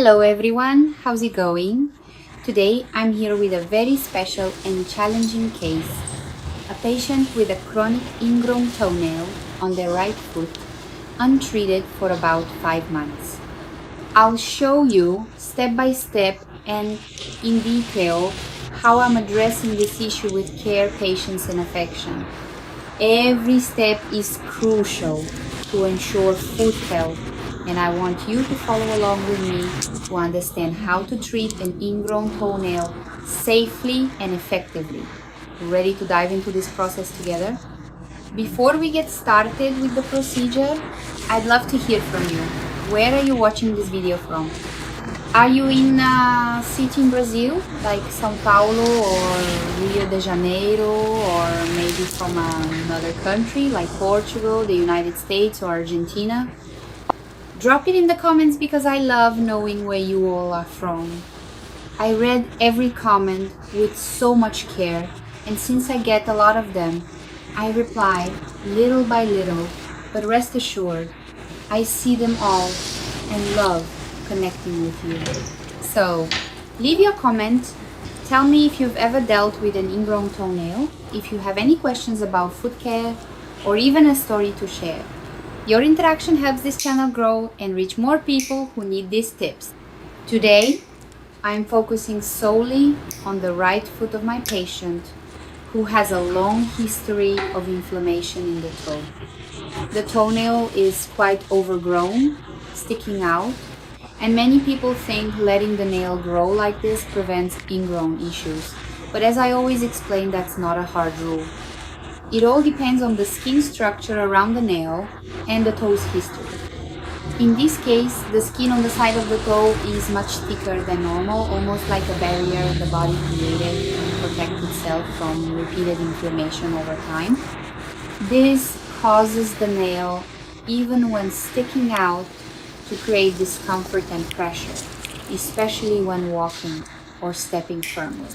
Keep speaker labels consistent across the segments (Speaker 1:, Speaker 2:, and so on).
Speaker 1: Hello everyone, how's it going? Today I'm here with a very special and challenging case. A patient with a chronic ingrown toenail on their right foot, untreated for about 5 months. I'll show you step by step and in detail how I'm addressing this issue with care, patience and affection. Every step is crucial to ensure foot health, and I want you to follow along with me to understand how to treat an ingrown toenail safely and effectively. Ready to dive into this process together? Before we get started with the procedure, I'd love to hear from you. Where are you watching this video from? Are you in a city in Brazil, like São Paulo or Rio de Janeiro, or maybe from another country like Portugal, the United States, or Argentina? Drop it in the comments because I love knowing where you all are from. I read every comment with so much care, and since I get a lot of them, I reply little by little, but rest assured, I see them all and love connecting with you. So, leave your comment, tell me if you've ever dealt with an ingrown toenail, if you have any questions about foot care, or even a story to share. Your interaction helps this channel grow and reach more people who need these tips. Today, I'm focusing solely on the right foot of my patient who has a long history of inflammation in the toe. The toenail is quite overgrown, sticking out, and many people think letting the nail grow like this prevents ingrown issues. But as I always explain, that's not a hard rule. It all depends on the skin structure around the nail and the toe's history. In this case, the skin on the side of the toe is much thicker than normal, almost like a barrier the body created to protect itself from repeated inflammation over time. This causes the nail, even when sticking out, to create discomfort and pressure, especially when walking or stepping firmly.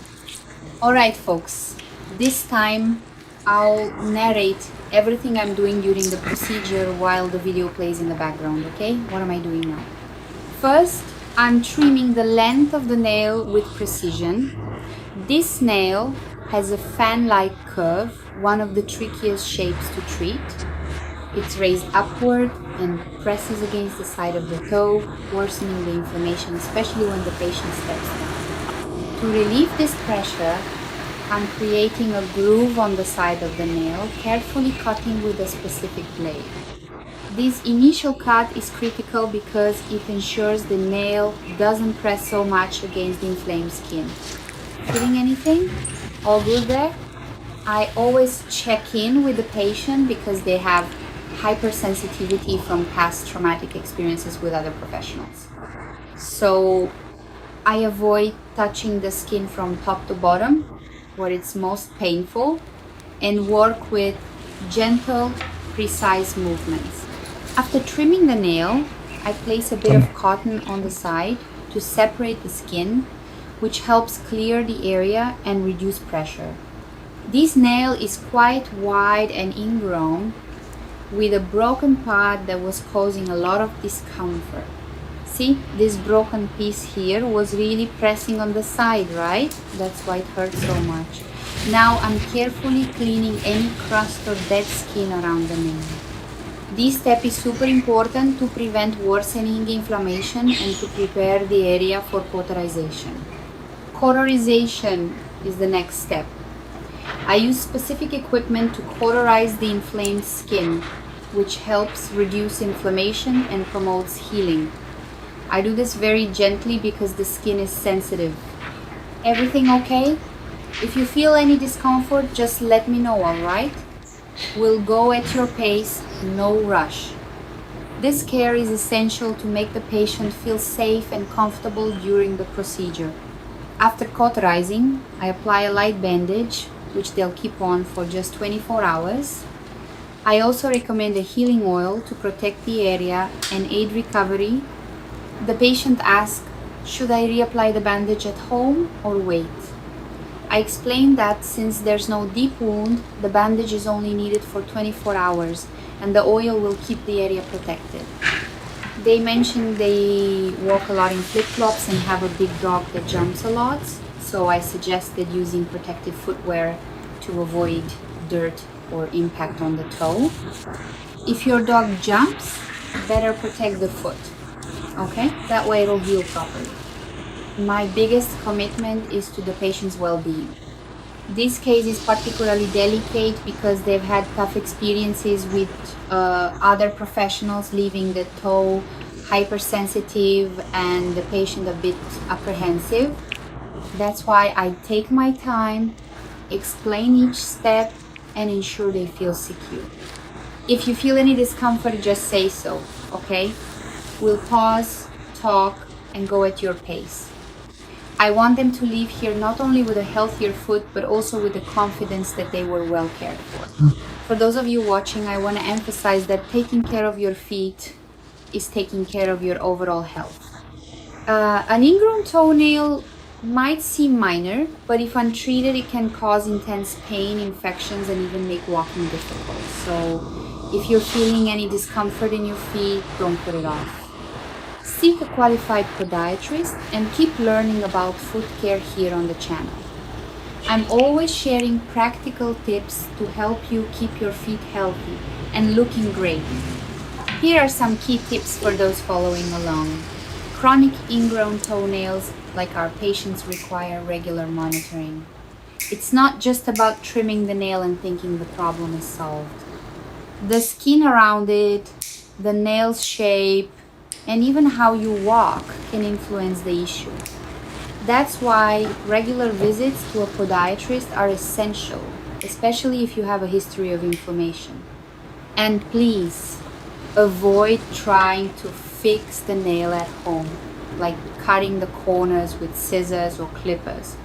Speaker 1: Alright folks, this time I'll narrate everything I'm doing during the procedure while the video plays in the background, okay? What am I doing now? First, I'm trimming the length of the nail with precision. This nail has a fan-like curve, one of the trickiest shapes to treat. It's raised upward and presses against the side of the toe, worsening the inflammation, especially when the patient steps down. To relieve this pressure, I'm creating a groove on the side of the nail, carefully cutting with a specific blade. This initial cut is critical because it ensures the nail doesn't press so much against the inflamed skin. Feeling anything? All good there? I always check in with the patient because they have hypersensitivity from past traumatic experiences with other professionals. So I avoid touching the skin from top to bottom, where it's most painful, and work with gentle, precise movements. After trimming the nail, I place a bit of cotton on the side to separate the skin, which helps clear the area and reduce pressure. This nail is quite wide and ingrown, with a broken part that was causing a lot of discomfort. See, this broken piece here was really pressing on the side, right? That's why it hurts so much. Now I'm carefully cleaning any crust or dead skin around the nail. This step is super important to prevent worsening inflammation and to prepare the area for cauterization. Cauterization is the next step. I use specific equipment to cauterize the inflamed skin, which helps reduce inflammation and promotes healing. I do this very gently because the skin is sensitive. Everything okay? If you feel any discomfort, just let me know, alright? We'll go at your pace, no rush. This care is essential to make the patient feel safe and comfortable during the procedure. After cauterizing, I apply a light bandage, which they'll keep on for just 24 hours. I also recommend a healing oil to protect the area and aid recovery. The patient asks, should I reapply the bandage at home or wait? I explained that since there's no deep wound, the bandage is only needed for 24 hours and the oil will keep the area protected. They mentioned they walk a lot in flip-flops and have a big dog that jumps a lot, so I suggested using protective footwear to avoid dirt or impact on the toe. If your dog jumps, better protect the foot, okay? That way it'll heal properly. My biggest commitment is to the patient's well-being. This case is particularly delicate because they've had tough experiences with other professionals, leaving the toe hypersensitive and the patient a bit apprehensive. That's why I take my time, explain each step, and ensure they feel secure. If you feel any discomfort, just say so, okay? We'll pause, talk, and go at your pace. I want them to leave here not only with a healthier foot, but also with the confidence that they were well cared for. For those of you watching, I want to emphasize that taking care of your feet is taking care of your overall health. An ingrown toenail might seem minor, but if untreated, it can cause intense pain, infections, and even make walking difficult. So if you're feeling any discomfort in your feet, don't put it off. Seek a qualified podiatrist and keep learning about foot care here on the channel. I'm always sharing practical tips to help you keep your feet healthy and looking great. Here are some key tips for those following along. Chronic ingrown toenails, like our patients, require regular monitoring. It's not just about trimming the nail and thinking the problem is solved. The skin around it, the nail's shape, and even how you walk can influence the issue. That's why regular visits to a podiatrist are essential, especially if you have a history of inflammation. And please, avoid trying to fix the nail at home, like cutting the corners with scissors or clippers.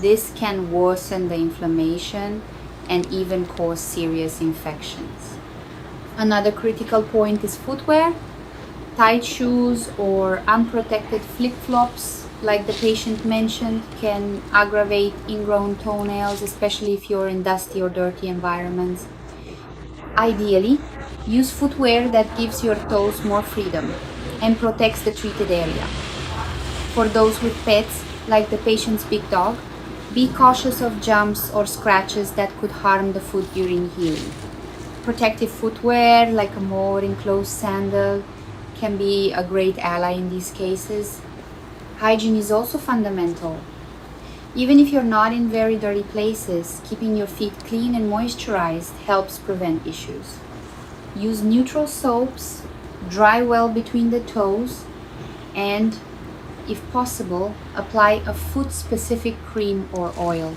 Speaker 1: This can worsen the inflammation and even cause serious infections. Another critical point is footwear. Tight shoes or unprotected flip-flops, like the patient mentioned, can aggravate ingrown toenails, especially if you're in dusty or dirty environments. Ideally, use footwear that gives your toes more freedom and protects the treated area. For those with pets, like the patient's big dog, be cautious of jumps or scratches that could harm the foot during healing. Protective footwear, like a more enclosed sandal, can be a great ally in these cases. Hygiene is also fundamental. Even if you're not in very dirty places, keeping your feet clean and moisturized helps prevent issues. Use neutral soaps, dry well between the toes, and, if possible, apply a foot-specific cream or oil.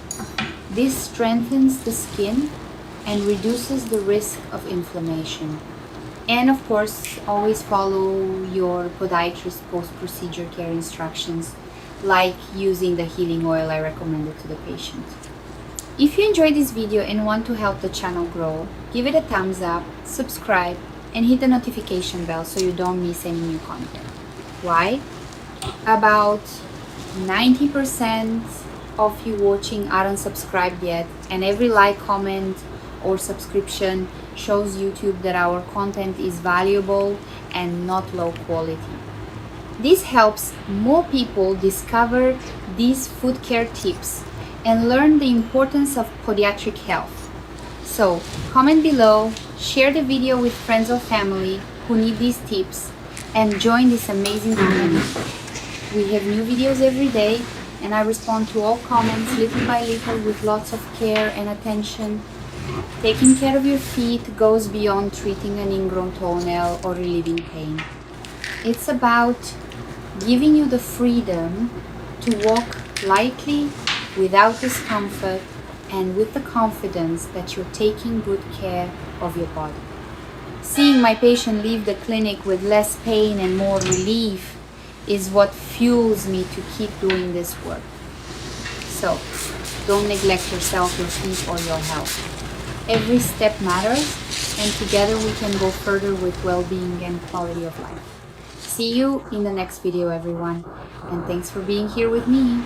Speaker 1: This strengthens the skin and reduces the risk of inflammation. And of course, always follow your podiatrist post-procedure care instructions, like using the healing oil I recommended to the patient. If you enjoyed this video and want to help the channel grow, give it a thumbs up, subscribe, and hit the notification bell so you don't miss any new content. Why? About 90% of you watching aren't subscribed yet, and every like, comment, or subscription shows YouTube that our content is valuable and not low quality. This helps more people discover these foot care tips and learn the importance of podiatric health. So comment below, share the video with friends or family who need these tips, and join this amazing community. We have new videos every day, and I respond to all comments little by little with lots of care and attention. Taking care of your feet goes beyond treating an ingrown toenail or relieving pain. It's about giving you the freedom to walk lightly, without discomfort, and with the confidence that you're taking good care of your body. Seeing my patient leave the clinic with less pain and more relief is what fuels me to keep doing this work. So, don't neglect yourself, your feet, or your health. Every step matters, and together we can go further with well-being and quality of life. See you in the next video, everyone, and thanks for being here with me.